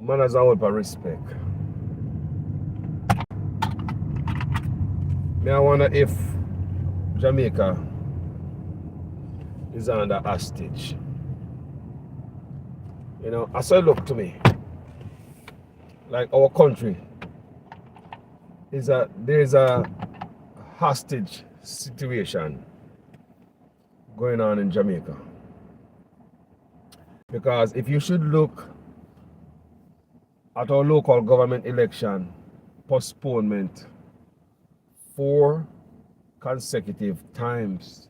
manners and help and respect. I wonder if Jamaica is under hostage. You know, as I look to me, like our country there's a hostage situation going on in Jamaica. Because if you should look at our local government election postponement 4 consecutive times,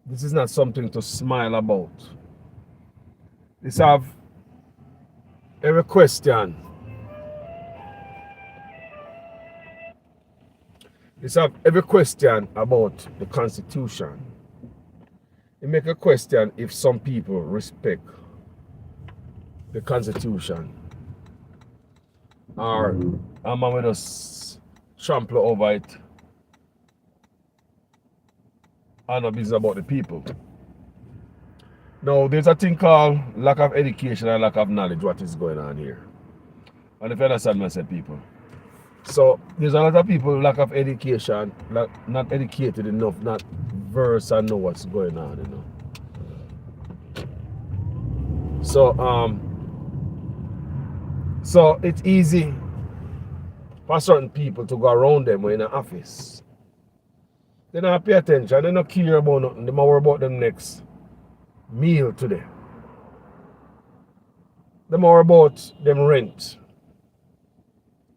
this is not something to smile about. This have every question. This have every question about the Constitution. It make a question if some people respect the Constitution, or a man will just trample over it and not business about the people. Now, there's a thing called lack of education and lack of knowledge what is going on here. And if you understand myself, people. So, there's a lot of people lack of education, not educated enough, not versed and know what's going on, you know. So it's easy for certain people to go around them when in an office. They don't pay attention, they don't care about nothing, they worry about them next meal today. They worry about them rent.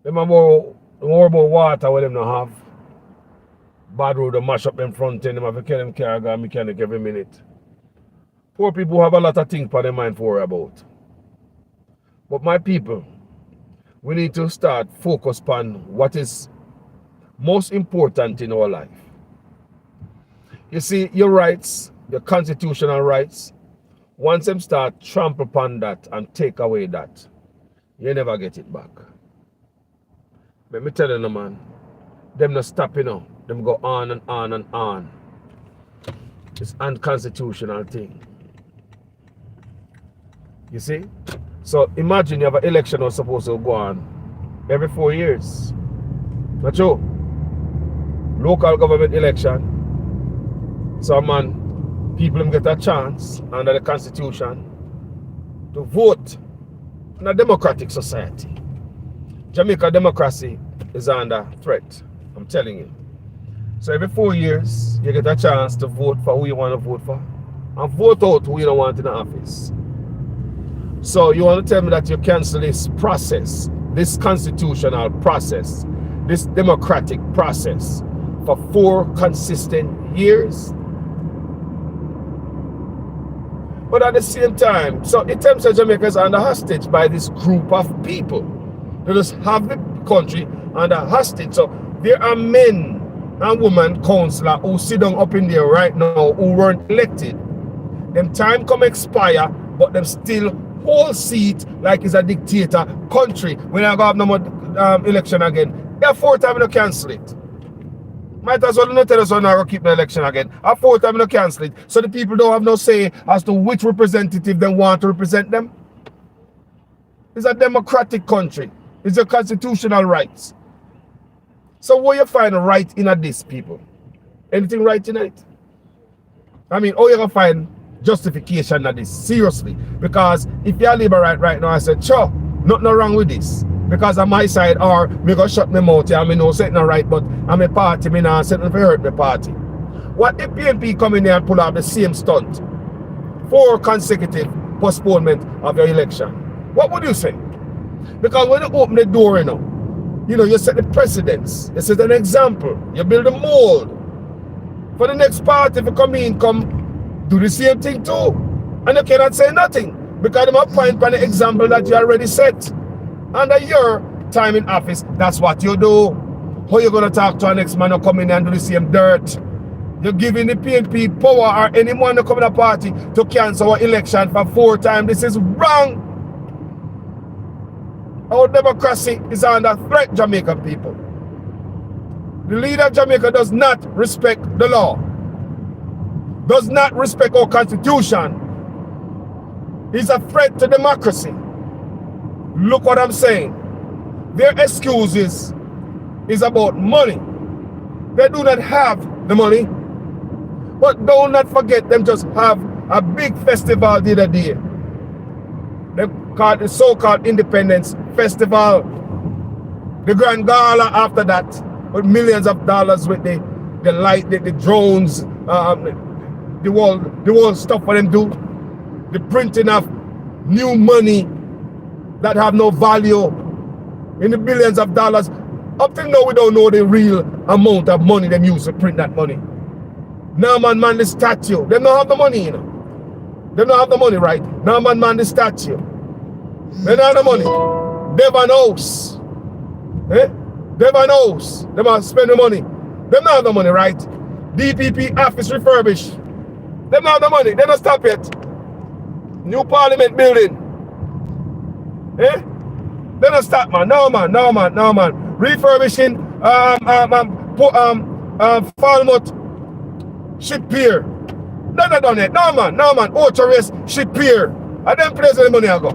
They worry about water where them don't have. Bad road, they mash up them front end, them have to carry them car, go mechanic every minute. Poor people have a lot of things for their mind to worry about. But my people, we need to start focus on what is most important in our life. You see, your rights, your constitutional rights, once them start trample upon that and take away that, you never get it back. Let me tell you, man, them not stop, you know. Them go on and on and on. It's unconstitutional thing. You see? So imagine you have an election that's supposed to go on every 4 years. Not true? Local government election. So man, people get a chance under the Constitution to vote in a democratic society. Jamaica democracy is under threat. I'm telling you. So every 4 years, you get a chance to vote for who you want to vote for and vote out who you don't want in the office. So you want to tell me that you cancel this process, this constitutional process, this democratic process for 4 consistent years? But at the same time, so in terms of Jamaica is under hostage by this group of people. They just have the country under hostage. So there are men and women councillors who sit down up in there right now who weren't elected. Them time come expire, but them still hold seat like it's a dictator country. When I go have no more election again, they're 4 times to cancel it. Might as well not tell us when I keep the election again. A 4 times to cancel it. So the people don't have no say as to which representative they want to represent them. It's a democratic country. It's a constitutional rights. So where you find right in this, people? Anything right in it? I mean, how you gonna find justification of this? Seriously. Because if you're liberal right now, I said, sure, nothing wrong with this. Because on my side, or me go shut my mouth here, I know something right, but I'm a party, me now something to hurt my party. What if PNP come in here and pull out the same stunt? 4 consecutive postponement of your election. What would you say? Because when you open the door, you set the precedence. You set an example. You build a mold. For the next party to come in, come do the same thing too. And you cannot say nothing. Because they might point on the example that you already set. Under your time in office, that's what you do. How you going to talk to our next man who come in and do the same dirt? You're giving the PNP power or anyone who come in a party to cancel our election for 4 times. This is wrong. Our democracy is under threat, Jamaican people. The leader of Jamaica does not respect the law. Does not respect our constitution. is a threat to democracy. Look what I'm saying. Their excuses is about money. They do not have the money, but do not forget them just have a big festival the other day. They call it the so-called Independence Festival. The Grand Gala after that, with millions of dollars with the light, the drones, the whole stuff for them do. The printing of new money that have no value in the billions of dollars. Up till now, we don't know the real amount of money them use to print that money. Norman Manley statue, they don't have the money, you know. They don't have the money, right? Norman Manley statue. They don't have the money. Devon House. Eh? Devon House. They must spend the money. They don't have the money, right? DPP office refurbished. They don't have the money. They don't stop yet. New Parliament building. Eh? They don't stop, man. No, man. No, man. No, man. Refurbishing Falmouth ship pier. Not done yet. No, man. No, man. Ocho Race ship pier. And them places where the money I go.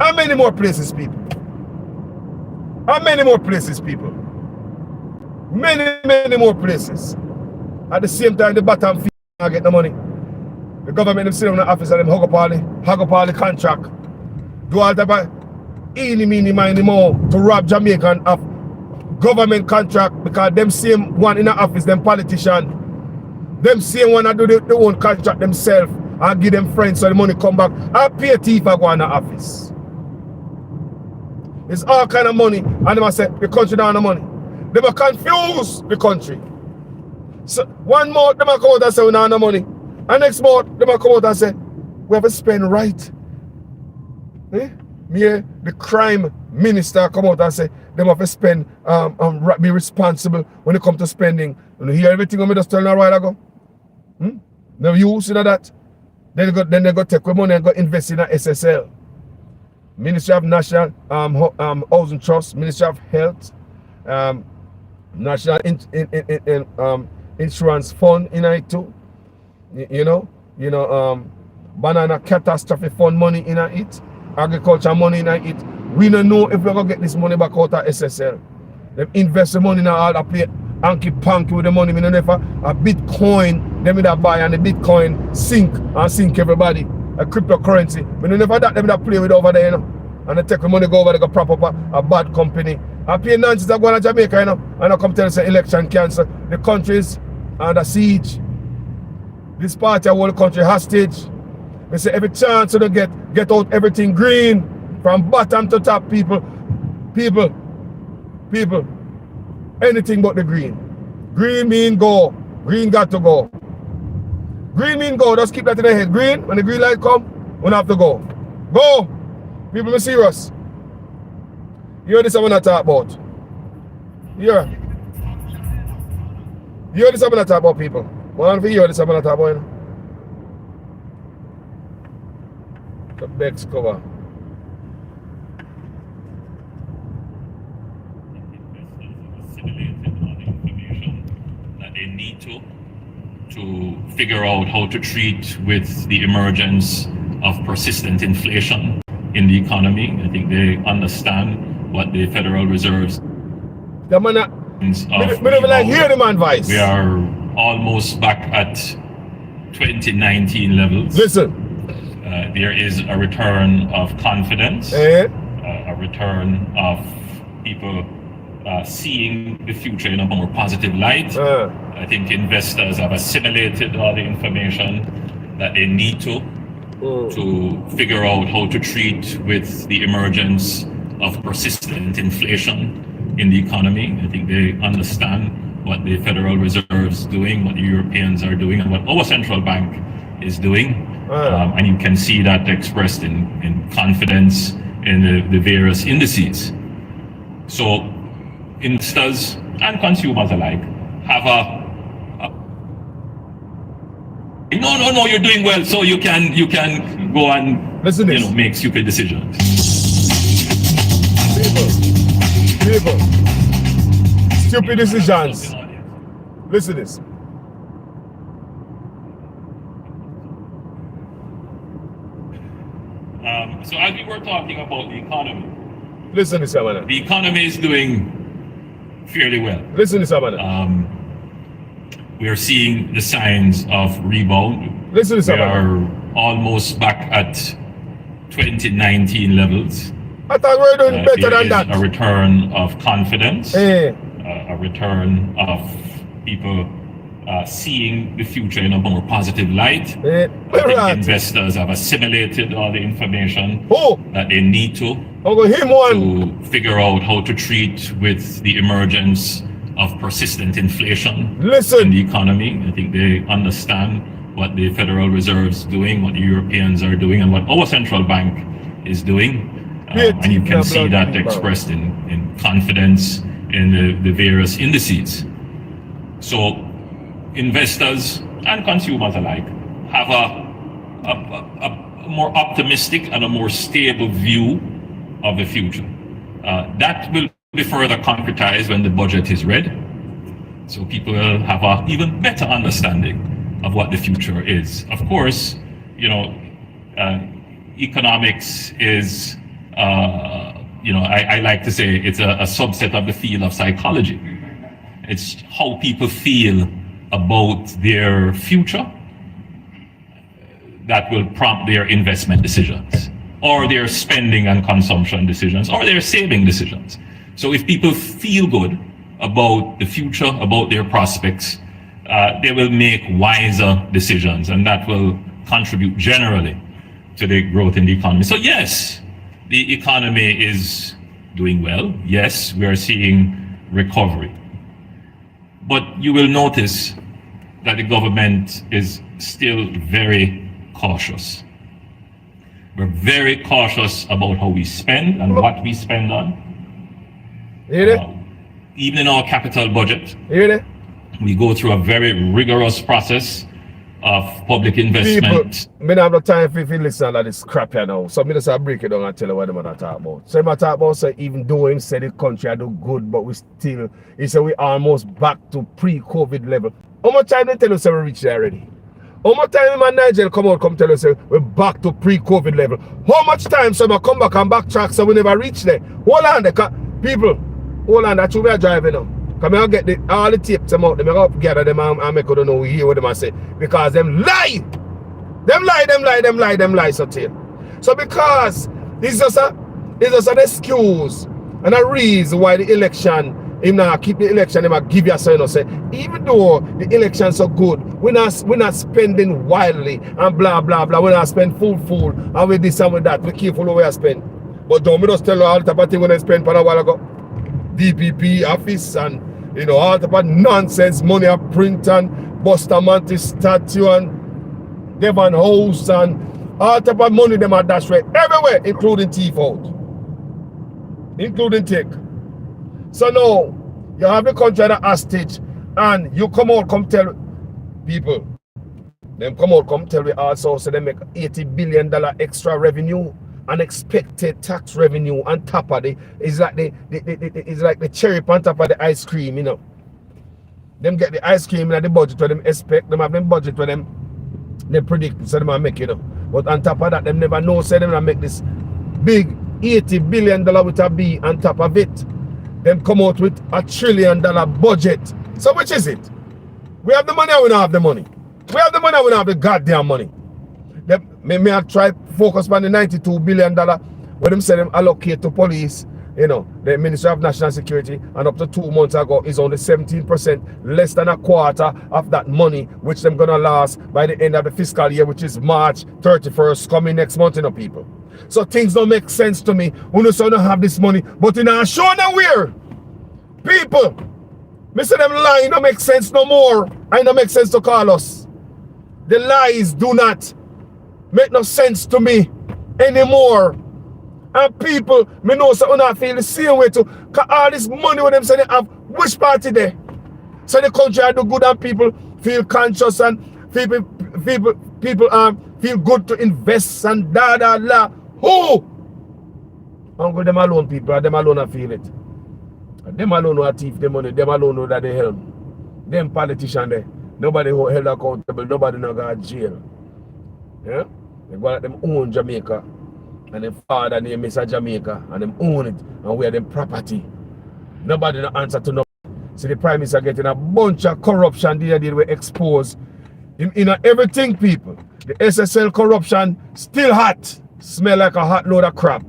How many more places, people? How many more places, people? Many more places. At the same time, the bottom fee I get the money. The government them sit in the office and them hug up all the contract. Do all type of eeny, meeny, miny, more to rob Jamaican of government contract because them same one in the office, them politician, them same one that do their own contract themselves and give them friends so the money come back. I pay a thief I go in the office. It's all kind of money and them I say the country don't have the money. They will confuse the country. So one month them will come out and say we don't have the money. And next month them will come out and say we have to spend right. Eh? Me, the crime minister come out and say they have to spend be responsible when it comes to spending. You hear everything I just tell you a while ago? Now you see that? Then they go take money and go invest in a SSL. Ministry of National Housing Trust, Ministry of Health, National Insurance Fund in it too. You know, banana catastrophe fund money in it, agriculture money in it. We don't know if we're gonna get this money back out of SSL. They invest the money in all the play hanky panky with the money. We don't know if a Bitcoin, them that buy and the Bitcoin sink everybody. A cryptocurrency. We don't know if that them play with over there, you know. And they take the money go over, they go prop up a bad company. I pay nonsense that go to Jamaica, you know, and I come tell us say election cancel. The country is under siege. This party hold the country hostage. They say every chance to get out everything green from bottom to top, people, anything but the green. Green mean go. Green got to go. Green mean go. Just keep that in the head. Green, when the green light come, we have to go. Go. People be serious. You hear this I'm gonna talk about. Yeah. You hear this I'm gonna talk about, people. One for you hear this I'm gonna talk about. The Bex cover. That they need to figure out how to treat with the emergence of persistent inflation in the economy. I think they understand what the Federal Reserve's The man like hear the man voice. We are almost back at 2019 levels. Listen. There is a return of confidence, a return of people seeing the future in a more positive light. I think investors have assimilated all the information that they need to figure out how to treat with the emergence of persistent inflation in the economy. I think they understand what the Federal Reserve is doing, what the Europeans are doing, and what our central bank is doing. And you can see that expressed in confidence in the various indices. So investors and consumers alike have no, you're doing well, so you can go and make stupid decisions. People. Stupid decisions. Listen to this. So as we were talking about the economy, listen to someone. The economy is doing fairly well. Listen to someone. We are seeing the signs of rebound. Listen to someone. We are almost back at 2019 levels. I thought we were doing better than that. A return of confidence, a return of people seeing the future in a more positive light. I think investors have assimilated all the information that they need to figure out how to treat with the emergence of persistent inflation in the economy. I think they understand what the Federal Reserve is doing, what the Europeans are doing, and what our central bank is doing. And you can see that expressed in confidence in the various indices. So investors and consumers alike have a more optimistic and a more stable view of the future. That will be further concretized when the budget is read. So people will have an even better understanding of what the future is. Of course, economics is, I like to say it's a subset of the field of psychology. It's how people feel about their future that will prompt their investment decisions, or their spending and consumption decisions, or their saving decisions. So if people feel good about the future, about their prospects, they will make wiser decisions, and that will contribute generally to the growth in the economy. So yes, the economy is doing well. Yes, we are seeing recovery. But you will notice that the government is still very cautious. We're very cautious about how we spend and what we spend on. Even in our capital budget, we go through a very rigorous process of public investment. People, I don't have no time if you listen to this crap here now. So I just break it down and tell you what I'm talking about. So I talk about, so even though him say the country I do good, but we still, he said we almost back to pre-COVID level. How much time they tell us we reach there already? How much time in Nigeria come tell us we're back to pre-COVID level? How much time so I come back and backtrack so we never reach there? Hold on, people, hold on, that's who we are driving now. Come here, get all the tapes them out, them up gather them and make them know we hear what them say. Because them lie. Them lie so tell. So because it's just an excuse and a reason why the election, him not keep the election, him give you a sign say, even though the election's so good, we're not spending wildly and blah blah blah. We're not spend full and with this and with that. We careful where we spend. But don't me just tell you all the type of thing when I spend for a while ago. DPP office and all type of nonsense money I print and Bustamante statue and Devon House and all type of money them are dash right everywhere, including thief out, including take. So now you have the country at a hostage and you come tell people, them come tell me also so they make $80 billion extra revenue, unexpected tax revenue on top of it's like the cherry on top of the ice cream, Them get the ice cream in the budget where them expect, them have them budget where them predict, so them make But on top of that, them never know, so them make this big $80 billion with a B on top of it. Them come out with $1 trillion budget. So which is it? We have the money or we don't have the money? We have the money or we don't have the goddamn money? May I try focus on the $92 billion where them say them allocate to police, the Ministry of National Security, and up to 2 months ago is only 17%, less than a quarter of that money, which them gonna last by the end of the fiscal year, which is March 31st, coming next month, people. So things don't make sense to me. We don't have this money, but in our show nowhere, people, me say them lying don't make sense no more. And it don't make sense to call us. The lies do not make no sense to me anymore. And people, me know so I feel the same way too. Cause all this money when them say they have, which party there? So the country I do good and people feel conscious and people feel good to invest and da. Who? Uncle them alone people, them alone I feel it. Them alone know a thief the money, them alone know that they help. Them politicians there, nobody who held accountable, nobody no got jail. Yeah? They go at them own Jamaica. And them father name is Jamaica, and them own it, and we are them property. Nobody no answer to no. See the prime minister getting a bunch of corruption the day we expose in everything, people. The SSL corruption still hot. Smell like a hot load of crap.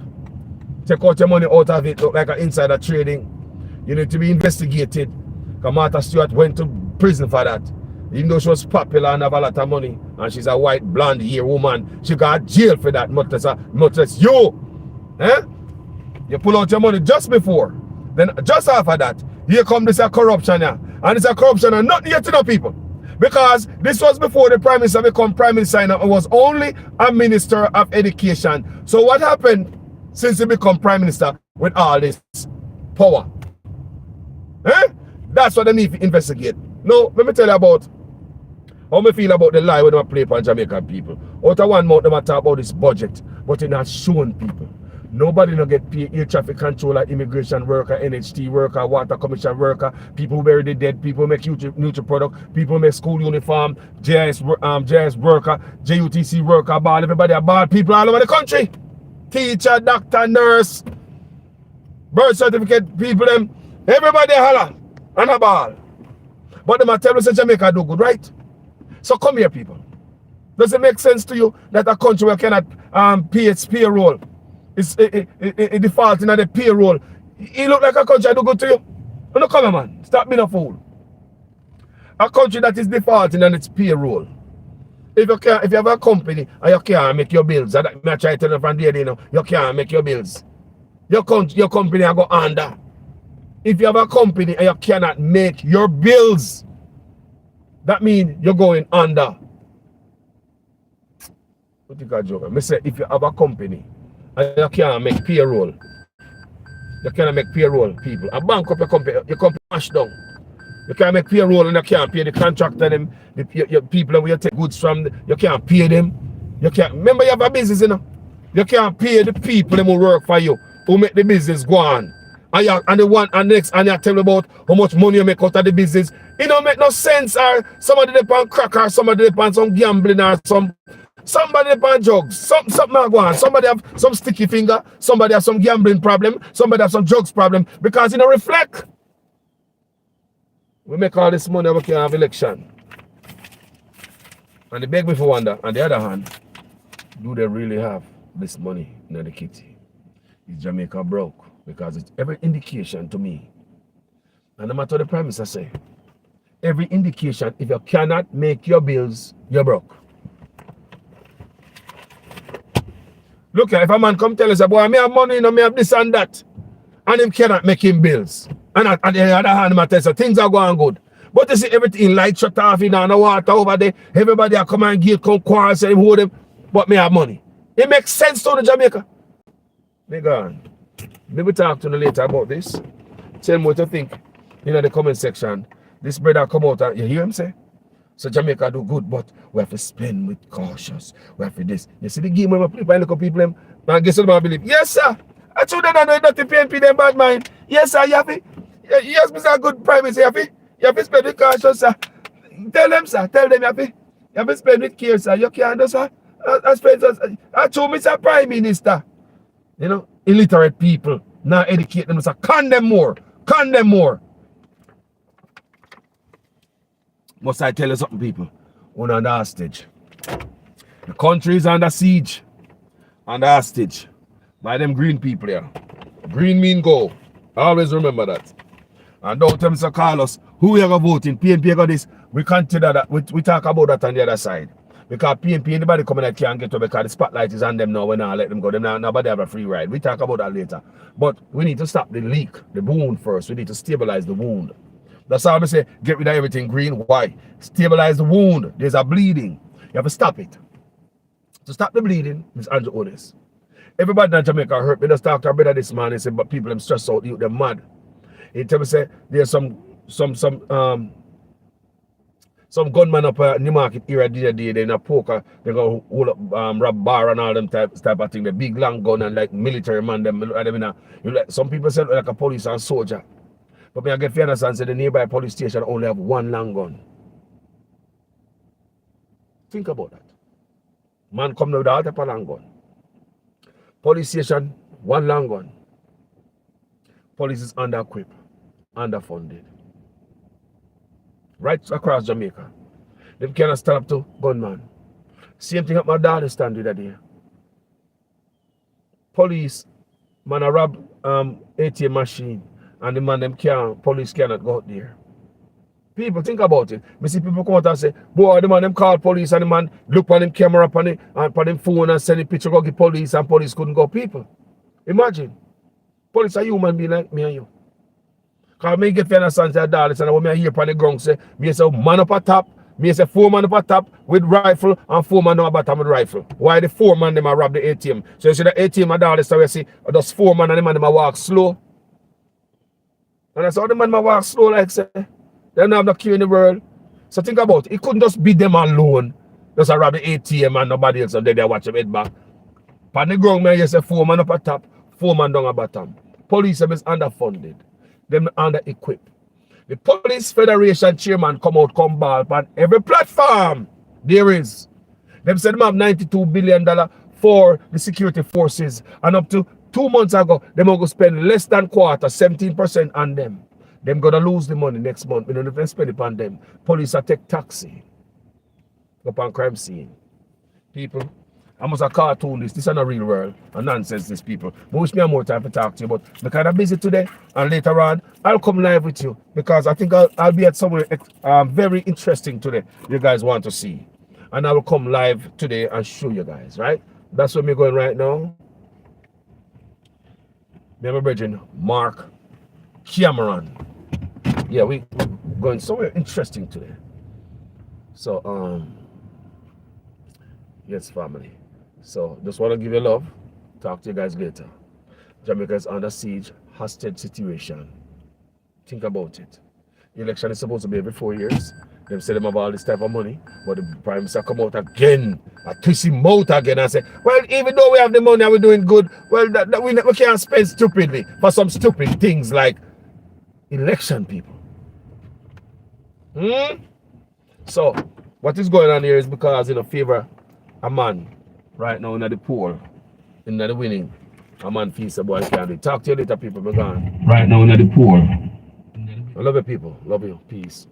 Take out your money out of it, look like an insider trading. You need to be investigated. Because Martha Stewart went to prison for that. Even though she was popular and have a lot of money, and she's a white blonde hair woman, she got jail for that. Much less you. Eh? You pull out your money just before. Then just after that, here come this corruption here. And it's a corruption and not yet to know people. Because this was before the Prime Minister became Prime Minister and was only a Minister of Education. So what happened since he became Prime Minister with all this power? Eh? That's what they need to investigate. Now, let me tell you about how I feel about the lie when they play for Jamaican people. Out of one mouth, they talk about this budget, but they're not showing people. Nobody no get paid. Air traffic controller, immigration worker, NHT worker, water commission worker, people who bury the dead, people who make neutral product, people who make school uniform, JS worker, JUTC worker, ball, everybody are ball people all over the country. Teacher, doctor, nurse, birth certificate, people them, everybody holler and a ball. But them tell us that Jamaica do good, right? So come here, people. Does it make sense to you that a country where cannot pay its payroll? It's defaulting on the payroll. It look like a country that do good to you. No, come on, man. Stop being a fool. A country that is defaulting on its payroll. If you have a company and you can't make your bills, I try to tell you from there, you know, you can't make your bills. Your company will go under. If you have a company and you cannot make your bills, that means you're going under. What you got, joke? I say if you have a company and you can't make payroll, you cannot make payroll, people. A bank up your company mash down. You can't make payroll and you can't pay the contractor them, your people where you take goods from, you can't pay them. You can't remember you have a business, you know. You can't pay the people them who work for you, who make the business go on. And the one and next and you tell me about how much money you make out of the business. It don't make no sense. Or somebody depend crack, or somebody depend some gambling, or somebody depend drugs. Something go on. Somebody have some sticky finger, somebody have some gambling problem, somebody have some drugs problem, because it don't reflect. We make all this money, we can have election. And they beg me for wonder. On the other hand, do they really have this money in the kitty? Is Jamaica broke? Because it's every indication to me. And no matter what the Prime Minister say, every indication, if you cannot make your bills, you're broke. Look, if a man come tell us, boy, I have money, you know, I have this and that, and him cannot make him bills. And on the other hand, I tell you, things are going good. But you see everything light shut off in the water over there. Everybody are come and get come quarrel, say him hold them, but me have money. It makes sense to the Jamaica. Me gone. Maybe talk to you later about this. Tell me what you think in the comment section. This brother come out and you hear him say? So Jamaica do good, but we have to spend with cautious. We have to this. You see the game where we play by local people them, and guess what I believe? Yes, sir. I told them that not the PNP them bad mind. Yes, sir, you have to. Yes, Mr. Good Prime Minister, you have to spend with cautious, sir. Tell them, sir. Tell them you have to spend with care, sir. You can't do, sir. I told Mr. Prime Minister. You know, illiterate people now educate them. So con them more. Con them more. Must I tell you something, people? We're under hostage. The country is under siege. Under hostage. By them green people here. Green mean go. Always remember that. And don't tell Mr. Carlos who you are voting. PNP got this. We consider that. We talk about that on the other side. Because PNP, anybody coming that can't get to, because the spotlight is on them now. We now let them go. Them now, nobody have a free ride. We talk about that later. But we need to stop the leak, the wound first. We need to stabilize the wound. That's how I say, get rid of everything green. Why? Stabilize the wound. There's a bleeding. You have to stop it. To stop the bleeding, Ms. Andrew Otis. Everybody in Jamaica hurt. We just talk to our brother this man. He said, but people them stressed out, they're mad. He tell me say there's some gunman up in the market area the other day, they in a poker, they go hold up rob bar and all them type of thing, the big long gun and like military man, them in a, like, some people say like a police and soldier. But me I get fairness and say the nearby police station only have one long gun. Think about that. Man come now with all type of long gun. Police station, one long gun. Police is under-equipped, underfunded. Right across Jamaica. They cannot stand up to gunman. Same thing at my daughter stand with that day. Police, man, a rob ATM machine, and the man, police cannot go out there. People think about it. Me see people come out and say, boy, the man them call police and the man look on him camera up on him phone and send a picture go give police and police couldn't go. People, imagine. Police are human being like me and you. Because me get fair understand that darling, and when me hear on the ground say, me say man up a top, me say 4 man up a top with rifle and 4 man down a bottom with rifle. Why the 4 man them a rob the ATM? So you see the ATM at darling, so we see those 4 man and the man them a walk slow. And that's how the man walk slow like say. They don't have no key in the world. So think about it. It couldn't just be them alone. Just a rob the ATM and nobody else and then they watch them head back. On the ground, man, you say 4 man up a top, 4 man down a bottom. Police is underfunded. Them under-equipped. The Police Federation chairman come ball on every platform there is. Them said them have $92 billion for the security forces. And up to 2 months ago, them are going to spend less than quarter, 17% on them. Them gonna lose the money next month. We don't even spend it on them. Police are take taxi. Upon crime scene. People, I must have cartoon this. This is not a real world. A nonsense, these people. But wish me more time to talk to you. But I'm kind of busy today. And later on, I'll come live with you. Because I think I'll be at somewhere very interesting today. You guys want to see. And I will come live today and show you guys, right? That's where we're going right now. Remember, Bridget, Mark Cameron. Yeah, we going somewhere interesting today. So, yes, family. So, just want to give you love. Talk to you guys later. Jamaica is under siege, hostage situation. Think about it. The election is supposed to be every 4 years. Them say them have all this type of money, but the Prime Minister come out again, twist him out again and say, well, even though we have the money and we're doing good, well, we can't spend stupidly for some stupid things like election, people. So, what is going on here is because in favor a man right now in the poll, in the winning, a man feels a boy can't do it. Talk to you later, people. We're gone. Right now in the poll. I love you, people. Love you. Peace.